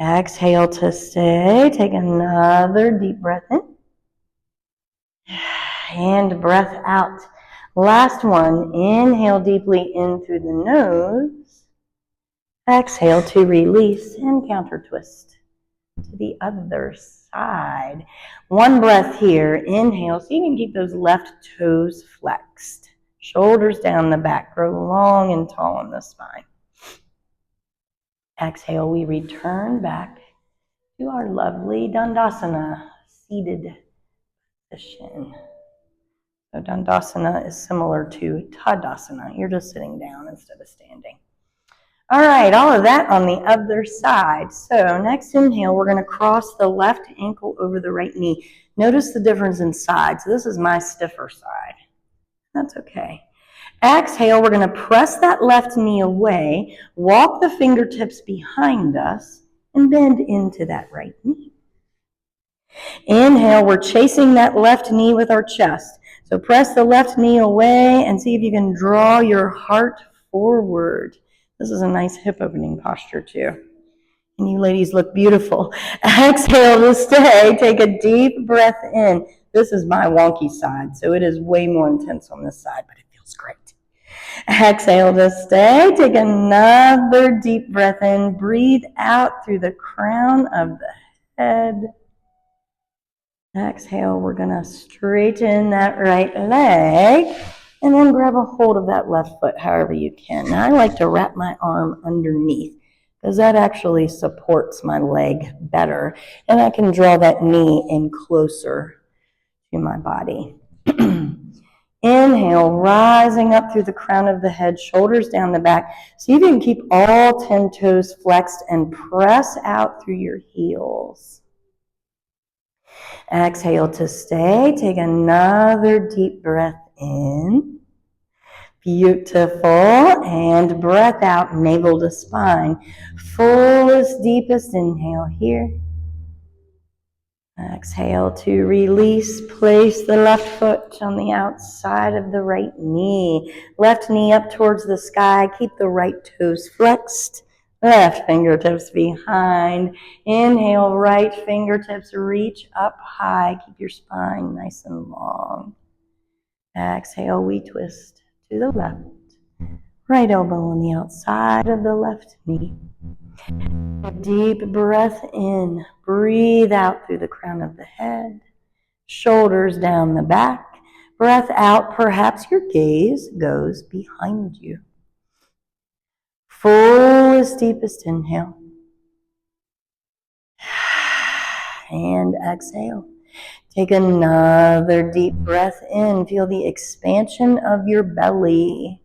Exhale to stay. Take another deep breath in. And breath out. Last one. Inhale deeply in through the nose. Exhale to release and counter twist to the other side. One breath here. Inhale. So you can keep those left toes flexed. Shoulders down the back. Grow long and tall in the spine. Exhale, we return back to our lovely Dandasana, seated position. So Dandasana is similar to Tadasana. You're just sitting down instead of standing. All right, all of that on the other side. So next inhale, we're going to cross the left ankle over the right knee. Notice the difference in side. So this is my stiffer side. That's okay. Exhale, we're going to press that left knee away, walk the fingertips behind us, and bend into that right knee. Inhale, we're chasing that left knee with our chest. So press the left knee away and see if you can draw your heart forward. This is a nice hip opening posture too. And you ladies look beautiful. Exhale to stay. Take a deep breath in. This is my wonky side, so it is way more intense on this side, but it feels great. Exhale to stay. Take another deep breath in. Breathe out through the crown of the head. Exhale, we're going to straighten that right leg and then grab a hold of that left foot however you can. Now, I like to wrap my arm underneath because that actually supports my leg better, and I can draw that knee in closer to my body. Inhale, rising up through the crown of the head, shoulders down the back. So you can keep all 10 toes flexed and press out through your heels. Exhale to stay. Take another deep breath in. Beautiful. And breath out, navel to spine. Fullest, deepest inhale here. Exhale to release. Place the left foot on the outside of the right knee. Left knee up towards the sky. Keep the right toes flexed. Left fingertips behind. Inhale, right fingertips reach up high. Keep your spine nice and long. Exhale, we twist to the left. Right elbow on the outside of the left knee. A deep breath in. Breathe out through the crown of the head. Shoulders down the back. Breath out. Perhaps your gaze goes behind you. Fullest, deepest inhale. And exhale. Take another deep breath in. Feel the expansion of your belly.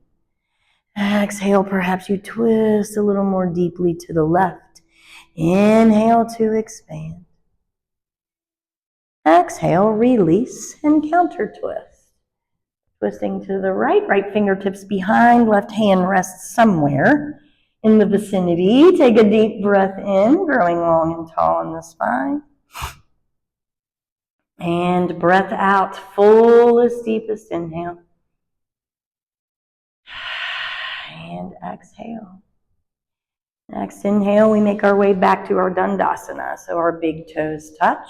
Exhale, perhaps you twist a little more deeply to the left. Inhale to expand. Exhale, release and counter twist. Twisting to the right, right fingertips behind, left hand rests somewhere in the vicinity. Take a deep breath in, growing long and tall in the spine. And breath out, fullest, deepest inhale. And exhale. Next inhale, we make our way back to our Dandasana, so our big toes touch.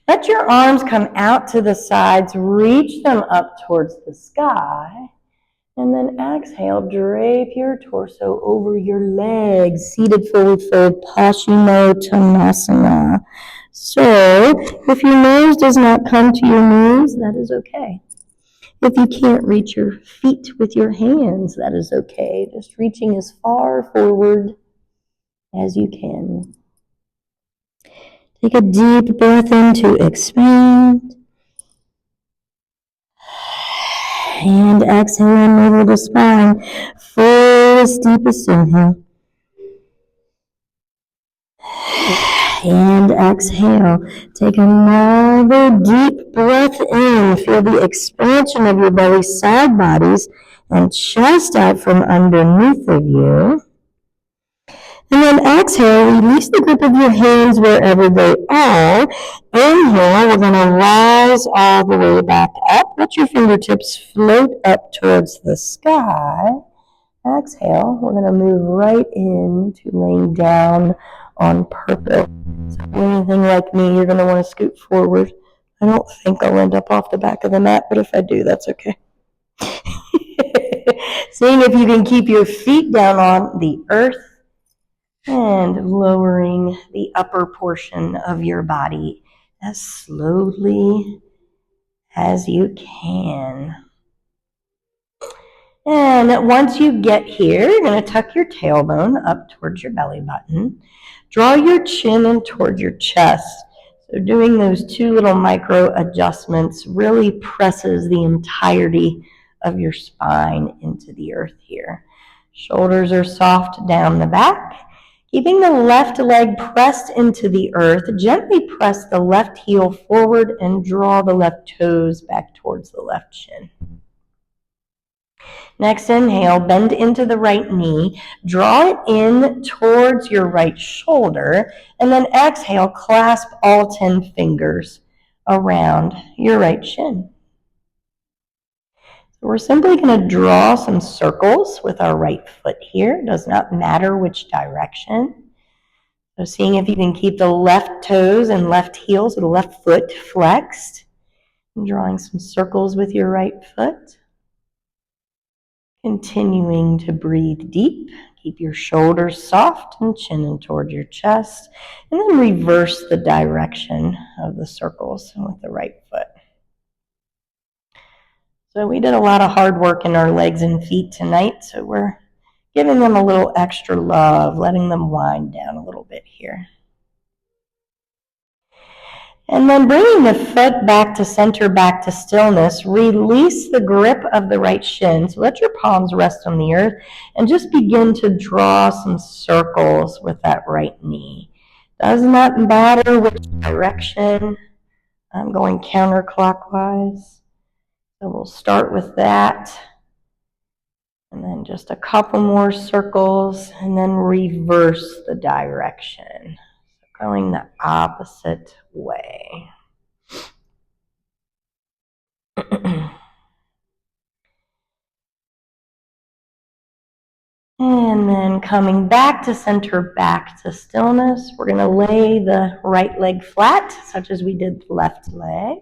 Let your arms come out to the sides, reach them up towards the sky, and then exhale, drape your torso over your legs, seated forward fold, Paschimottanasana. So, if your nose does not come to your knees, that is okay. If you can't reach your feet with your hands, that is okay. Just reaching as far forward as you can. Take a deep breath in to expand. And exhale and navel to spine. Fullest, deepest inhale. And exhale. Take another deep breath in. Feel the expansion of your belly, side bodies, and chest out from underneath of you. And then exhale, release the grip of your hands wherever they are. Inhale, we're going to rise all the way back up. Let your fingertips float up towards the sky. Exhale, we're going to move right into laying down on purpose. So if you're anything like me, you're going to want to scoot forward. I don't think I'll end up off the back of the mat, but if I do, that's okay. Seeing if you can keep your feet down on the earth and lowering the upper portion of your body as slowly as you can. And once you get here, you're going to tuck your tailbone up towards your belly button. Draw your chin in towards your chest. So doing those two little micro adjustments really presses the entirety of your spine into the earth here. Shoulders are soft down the back. Keeping the left leg pressed into the earth, gently press the left heel forward and draw the left toes back towards the left shin. Next inhale, bend into the right knee, draw it in towards your right shoulder, and then exhale, clasp all 10 fingers around your right shin. So we're simply going to draw some circles with our right foot here. It does not matter which direction. So seeing if you can keep the left toes and left heels or the left foot flexed. And drawing some circles with your right foot. Continuing to breathe deep. Keep your shoulders soft and chin in toward your chest. And then reverse the direction of the circles with the right foot. So we did a lot of hard work in our legs and feet tonight, so we're giving them a little extra love, letting them wind down a little bit here. And then bringing the foot back to center, back to stillness, release the grip of the right shin. So let your palms rest on the earth and just begin to draw some circles with that right knee. Does not matter which direction. I'm going counterclockwise. So we'll start with that. And then just a couple more circles and then reverse the direction. So going the opposite way. And then coming back to center, back to stillness. We're going to lay the right leg flat, such as we did the left leg.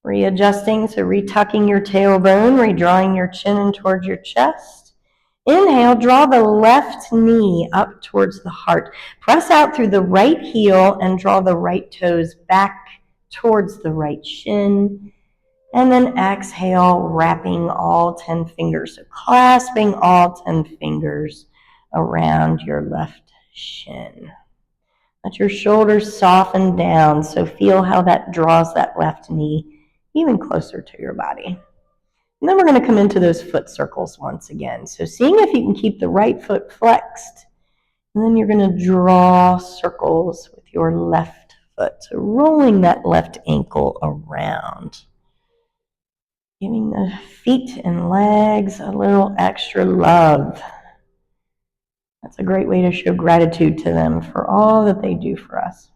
Readjusting, so retucking your tailbone, redrawing your chin in towards your chest. Inhale, draw the left knee up towards the heart. Press out through the right heel and draw the right toes back towards the right shin. And then exhale, wrapping all 10 fingers. So clasping all 10 fingers around your left shin. Let your shoulders soften down. So feel how that draws that left knee even closer to your body. And then we're going to come into those foot circles once again. So seeing if you can keep the right foot flexed. And then you're going to draw circles with your left foot. So rolling that left ankle around. Giving the feet and legs a little extra love. That's a great way to show gratitude to them for all that they do for us.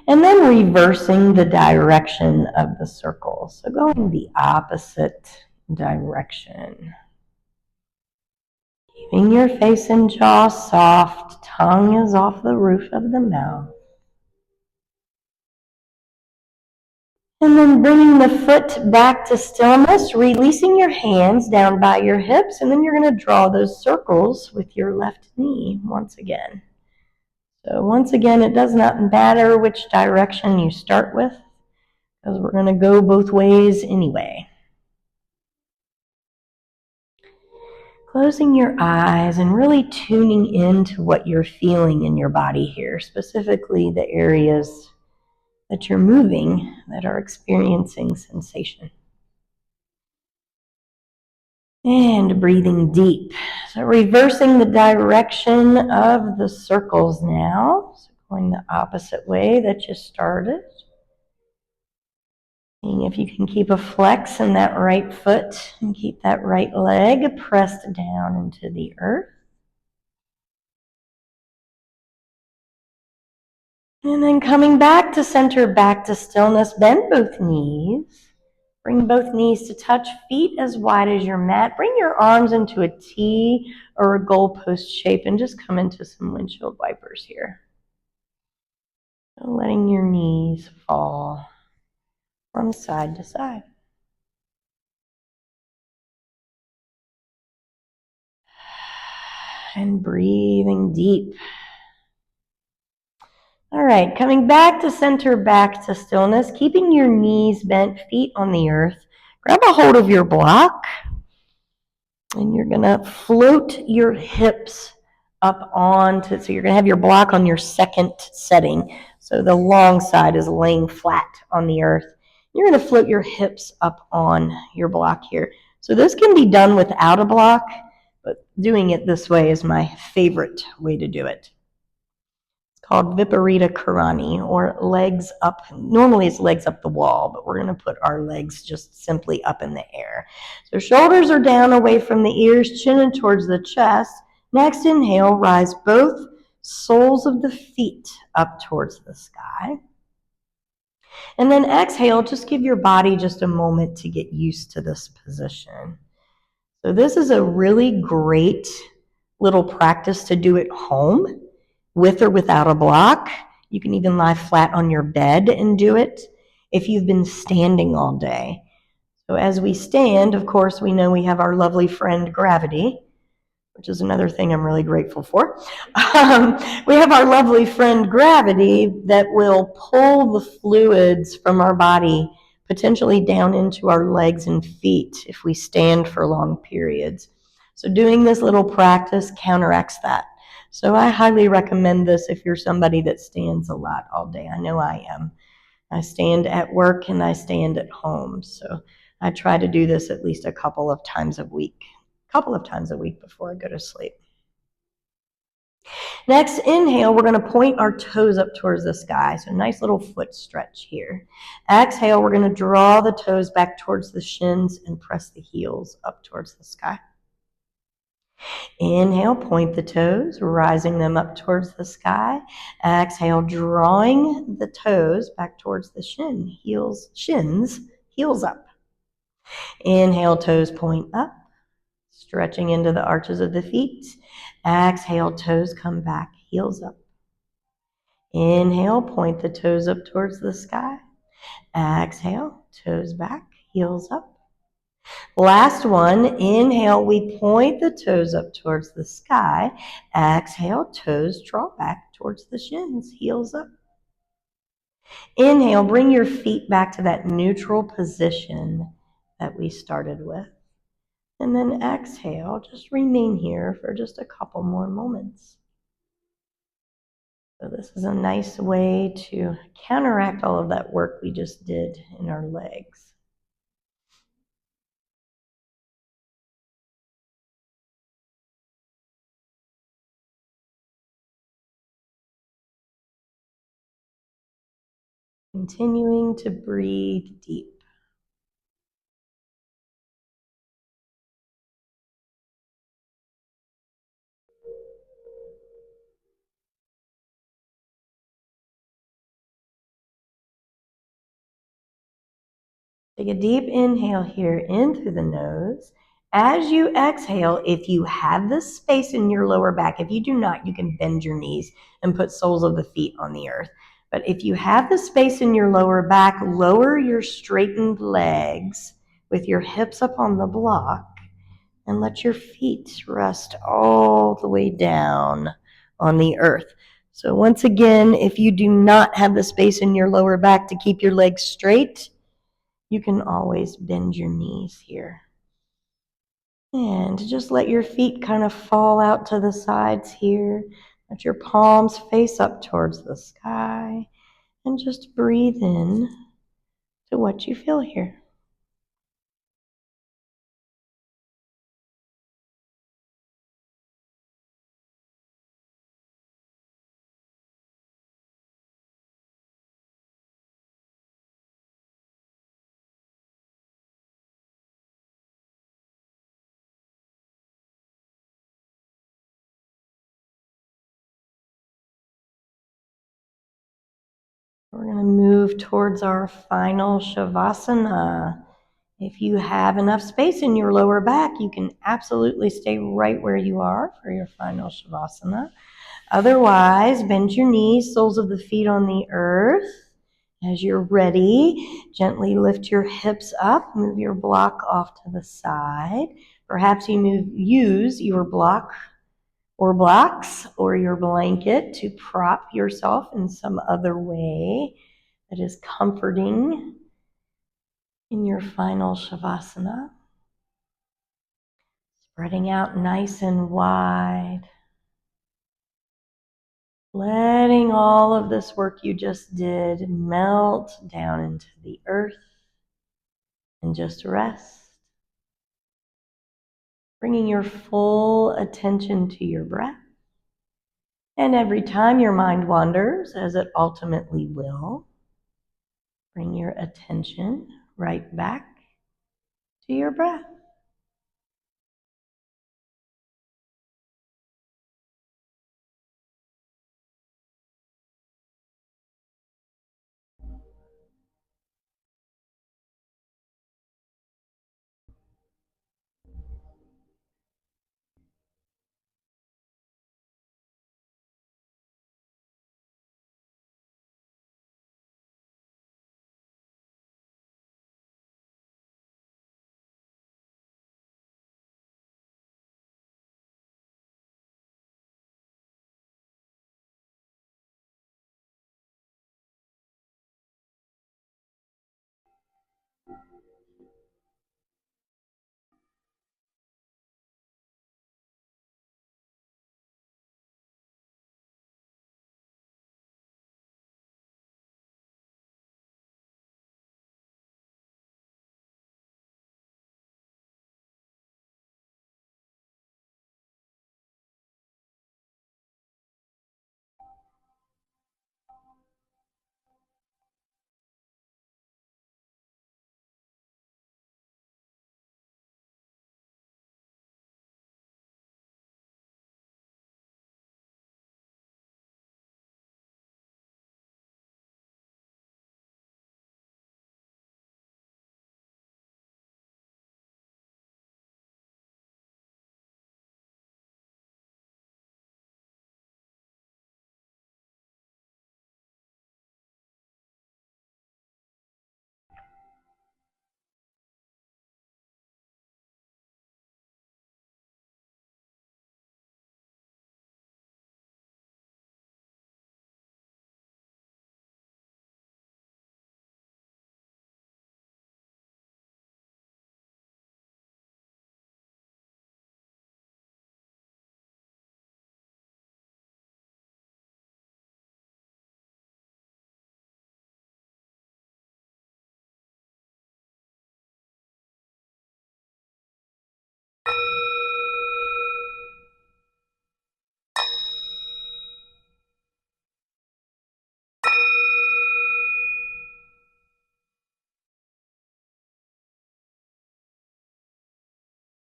And then reversing the direction of the circle. So going the opposite direction. Keeping your face and jaw soft. Tongue is off the roof of the mouth. And then bringing the foot back to stillness, releasing your hands down by your hips, and then you're going to draw those circles with your left knee once again. So once again, it does not matter which direction you start with, because we're going to go both ways anyway. Closing your eyes and really tuning into what you're feeling in your body here, specifically the areas that you're moving, that are experiencing sensation. And breathing deep. So reversing the direction of the circles now. So going the opposite way that you started. Seeing if you can keep a flex in that right foot and keep that right leg pressed down into the earth. And then coming back to center, back to stillness, bend both knees. Bring both knees to touch, feet as wide as your mat. Bring your arms into a T or a goalpost shape and just come into some windshield wipers here. So letting your knees fall from side to side. And breathing deep. All right, coming back to center, back to stillness, keeping your knees bent, feet on the earth. Grab a hold of your block, and you're going to float your hips up onto, so you're going to have your block on your second setting. So the long side is laying flat on the earth. You're going to float your hips up on your block here. So this can be done without a block, but doing it this way is my favorite way to do it. Called Viparita Karani, or legs up. Normally it's legs up the wall, but we're going to put our legs just simply up in the air. So shoulders are down away from the ears, chin in towards the chest. Next inhale, rise both soles of the feet up towards the sky. And then exhale, just give your body just a moment to get used to this position. So this is a really great little practice to do at home, with or without a block. You can even lie flat on your bed and do it if you've been standing all day. So as we stand, of course, we know we have our lovely friend gravity, which is another thing I'm really grateful for. We have our lovely friend gravity that will pull the fluids from our body potentially down into our legs and feet if we stand for long periods. So doing this little practice counteracts that. So I highly recommend this if you're somebody that stands a lot all day. I know I am. I stand at work and I stand at home. So I try to do this at least a couple of times a week before I go to sleep. Next, inhale, we're going to point our toes up towards the sky. So nice little foot stretch here. Exhale, we're going to draw the toes back towards the shins and press the heels up towards the sky. Inhale, point the toes, rising them up towards the sky. Exhale, drawing the toes back towards the shins, heels up. Inhale, toes point up, stretching into the arches of the feet. Exhale, toes come back, heels up. Inhale, point the toes up towards the sky. Exhale, toes back, heels up. Last one, inhale, we point the toes up towards the sky. Exhale, toes draw back towards the shins, heels up. Inhale, bring your feet back to that neutral position that we started with. And then exhale, just remain here for just a couple more moments. So this is a nice way to counteract all of that work we just did in our legs. Continuing to breathe deep. Take a deep inhale here in through the nose. As you exhale, if you have the space in your lower back, if you do not, you can bend your knees and put soles of the feet on the earth. But if you have the space in your lower back, lower your straightened legs with your hips up on the block and let your feet rest all the way down on the earth. So once again, if you do not have the space in your lower back to keep your legs straight, you can always bend your knees here. And just let your feet kind of fall out to the sides here. Let your palms face up towards the sky. And just breathe in to what you feel here. We're going to move towards our final Shavasana. If you have enough space in your lower back, you can absolutely stay right where you are for your final Shavasana. Otherwise, bend your knees, soles of the feet on the earth. As you're ready, gently lift your hips up, move your block off to the side. Perhaps you use your block or blocks or your blanket to prop yourself in some other way that is comforting in your final Shavasana. Spreading out nice and wide. Letting all of this work you just did melt down into the earth and just rest. Bringing your full attention to your breath. And every time your mind wanders, as it ultimately will, bring your attention right back to your breath.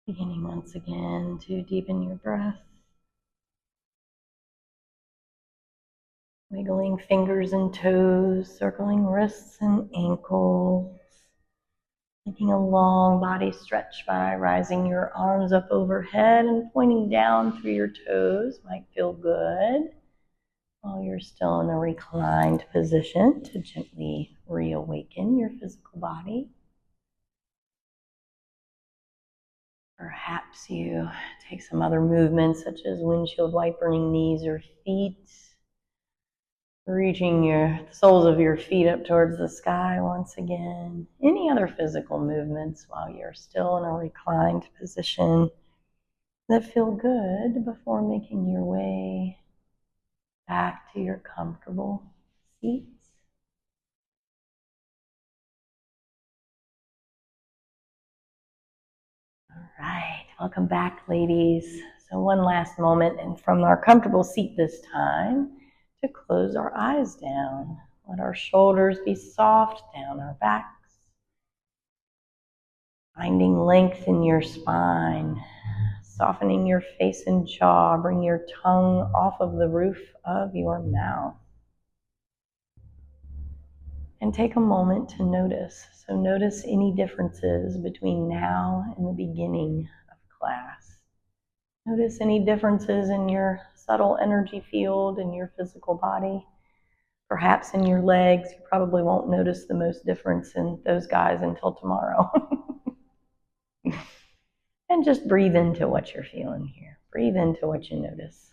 Beginning once again to deepen your breath. Wiggling fingers and toes, circling wrists and ankles. Taking a long body stretch by rising your arms up overhead and pointing down through your toes. Might feel good while you're still in a reclined position to gently reawaken your physical body. Perhaps you take some other movements such as windshield wipering knees or feet. Reaching the soles of your feet up towards the sky once again. Any other physical movements while you're still in a reclined position that feel good before making your way back to your comfortable seats. All right, welcome back, ladies. So one last moment, and from our comfortable seat this time, to close our eyes down. Let our shoulders be soft down our backs. Finding length in your spine, softening your face and jaw. Bring your tongue off of the roof of your mouth. And take a moment to notice. So notice any differences between now and the beginning of class. Notice any differences in your subtle energy field in your physical body. Perhaps in your legs. You probably won't notice the most difference in those guys until tomorrow. And just breathe into what you're feeling here. Breathe into what you notice.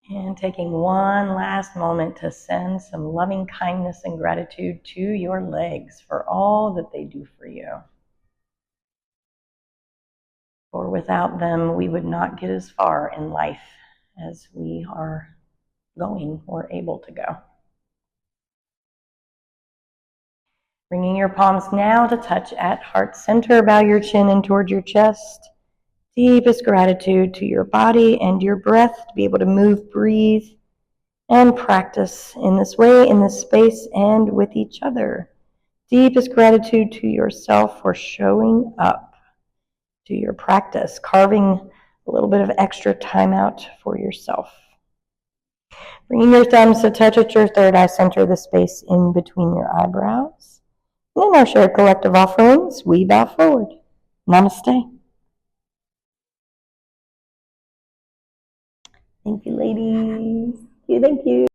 And taking one last moment to send some loving kindness and gratitude to your legs for all that they do for you. For without them, we would not get as far in life as we are going or able to go. Bringing your palms now to touch at heart center. Bow your chin in toward your chest. Deepest gratitude to your body and your breath to be able to move, breathe, and practice in this way, in this space, and with each other. Deepest gratitude to yourself for showing up to your practice, carving a little bit of extra time out for yourself. Bringing your thumbs to touch at your third eye center, the space in between your eyebrows. And in our shared collective offerings, we bow forward. Namaste. Thank you, ladies. Thank you.